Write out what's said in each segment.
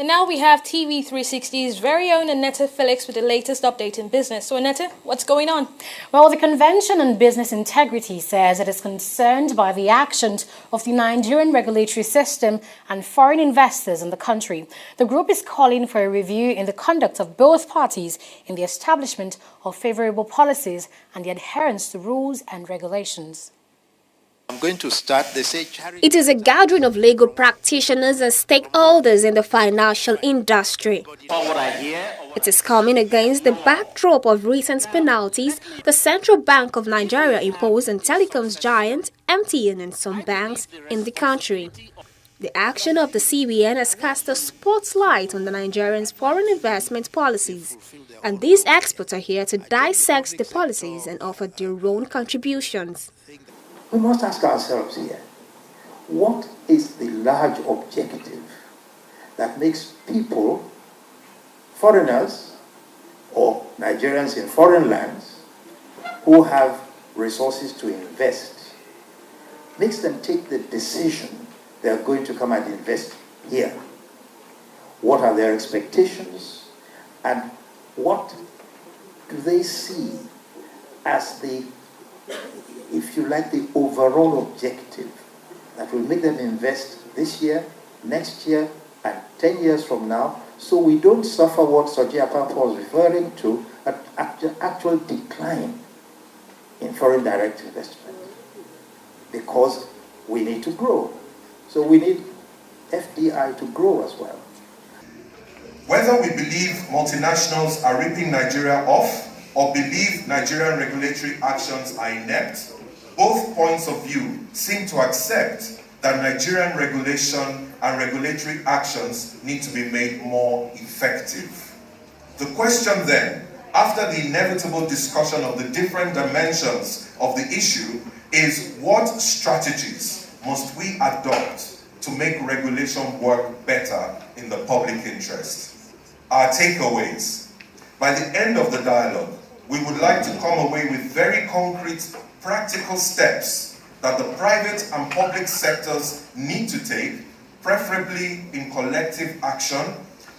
And now we have TV360's very own Annette Felix with the latest update in business. So Annette, what's going on? Well, the Convention on Business Integrity says it is concerned by the actions of the Nigerian regulatory system and foreign investors in the country. The group is calling for a review in the conduct of both parties in the establishment of favorable policies and the adherence to rules and regulations. I'm going to start. They say charity. It is a gathering of legal practitioners and stakeholders in the financial industry. It is coming against the backdrop of recent penalties the Central Bank of Nigeria imposed on telecoms giant MTN and some banks in the country. The action of the CBN has cast a spotlight on the Nigerians' foreign investment policies, and these experts are here to dissect the policies and offer their own contributions. We must ask ourselves here, what is the large objective that makes people, foreigners or Nigerians in foreign lands who have resources to invest, makes them take the decision they are going to come and invest here? What are their expectations, and what do they see as the, if you like, the overall objective that will make them invest this year, next year, and 10 years from now, so we don't suffer what Soji Apapa was referring to, an actual decline in foreign direct investment, because we need to grow. So we need FDI to grow as well. Whether we believe multinationals are ripping Nigeria off or believe Nigerian regulatory actions are inept, both points of view seem to accept that Nigerian regulation and regulatory actions need to be made more effective. The question then, after the inevitable discussion of the different dimensions of the issue, is what strategies must we adopt to make regulation work better in the public interest? Our takeaways. By the end of the dialogue, we would like to come away with very concrete, practical steps that the private and public sectors need to take, preferably in collective action,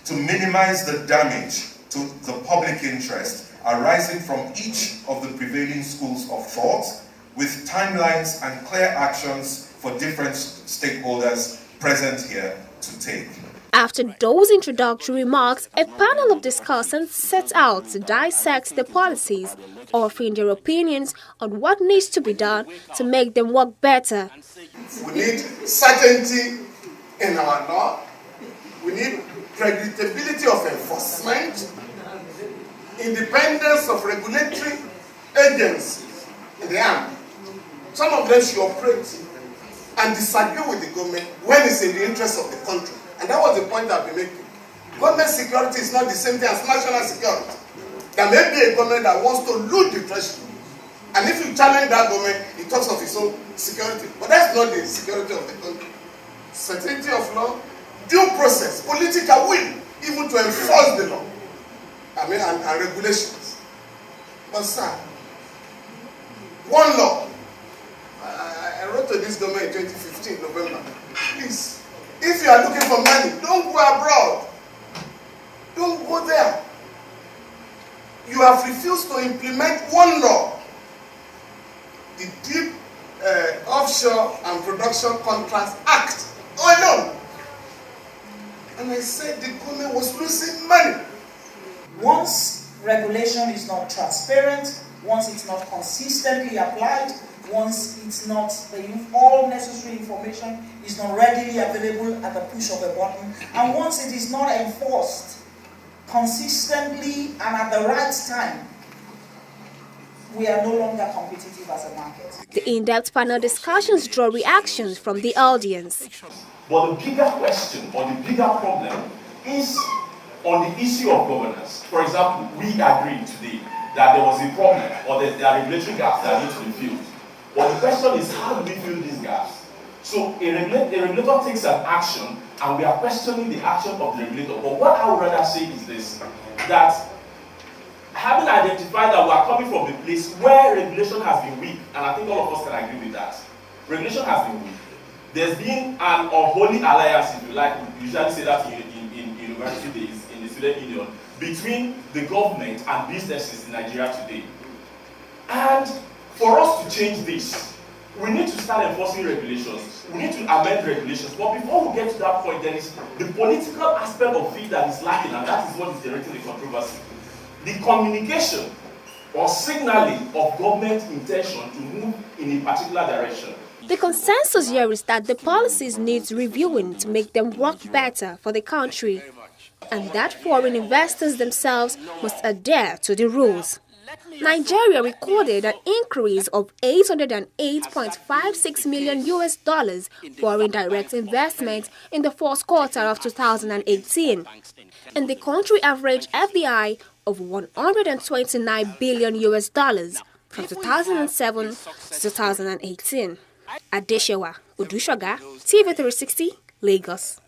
to minimize the damage to the public interest arising from each of the prevailing schools of thought, with timelines and clear actions for different stakeholders present here to take. After those introductory remarks, a panel of discussants set out to dissect the policies, offering their opinions on what needs to be done to make them work better. We need certainty in our law. We need predictability of enforcement, independence of regulatory agencies in the army. Some of them should operate and disagree with the government when it's in the interest of the country. And that was the point I've been making. Government security is not the same thing as national security. There may be a government that wants to loot the treasury. And if you challenge that government, it talks of its own security. But that's not the security of the country. Certainty of law, due process, political will, even to enforce the law. And regulations. But sir, one law. I wrote to this government in 2015, November. Please, if you are looking for money, don't go abroad. Don't go there. You have refused to implement one law. The Deep Offshore and Production Contracts Act. Oh no! And I said the government was losing money. Once regulation is not transparent, once it's not consistently applied, once it's not, all necessary information is not readily available at the push of a button, and once it is not enforced consistently and at the right time, we are no longer competitive as a market. The in-depth panel discussions draw reactions from the audience. But the bigger question or the bigger problem is on the issue of governance. For example, we agreed today that there was a problem or that there are regulatory gaps that need to be filled. But the question is, how do we fill these gaps? So a regulator takes an action and we are questioning the action of the regulator. But what I would rather say is this, that having identified that we are coming from a place where regulation has been weak, and I think all of us can agree with that, regulation has been weak. There's been an unholy alliance, if you like, we usually say that in university days in the student union between the government and businesses in Nigeria today. And for us to change this, we need to start enforcing regulations. We need to amend regulations. But before we get to that point, there is the political aspect of it that is lacking, and that is what is generating the controversy. The communication or signaling of government intention to move in a particular direction. The consensus here is that the policies need reviewing to make them work better for the country, and that foreign investors themselves must adhere to the rules. Nigeria recorded an increase of $808.56 million foreign direct investment in the fourth quarter of 2018, and the country averaged FDI of $129 billion from 2007 to 2018. Adeshewa Odushoga, TV360, Lagos.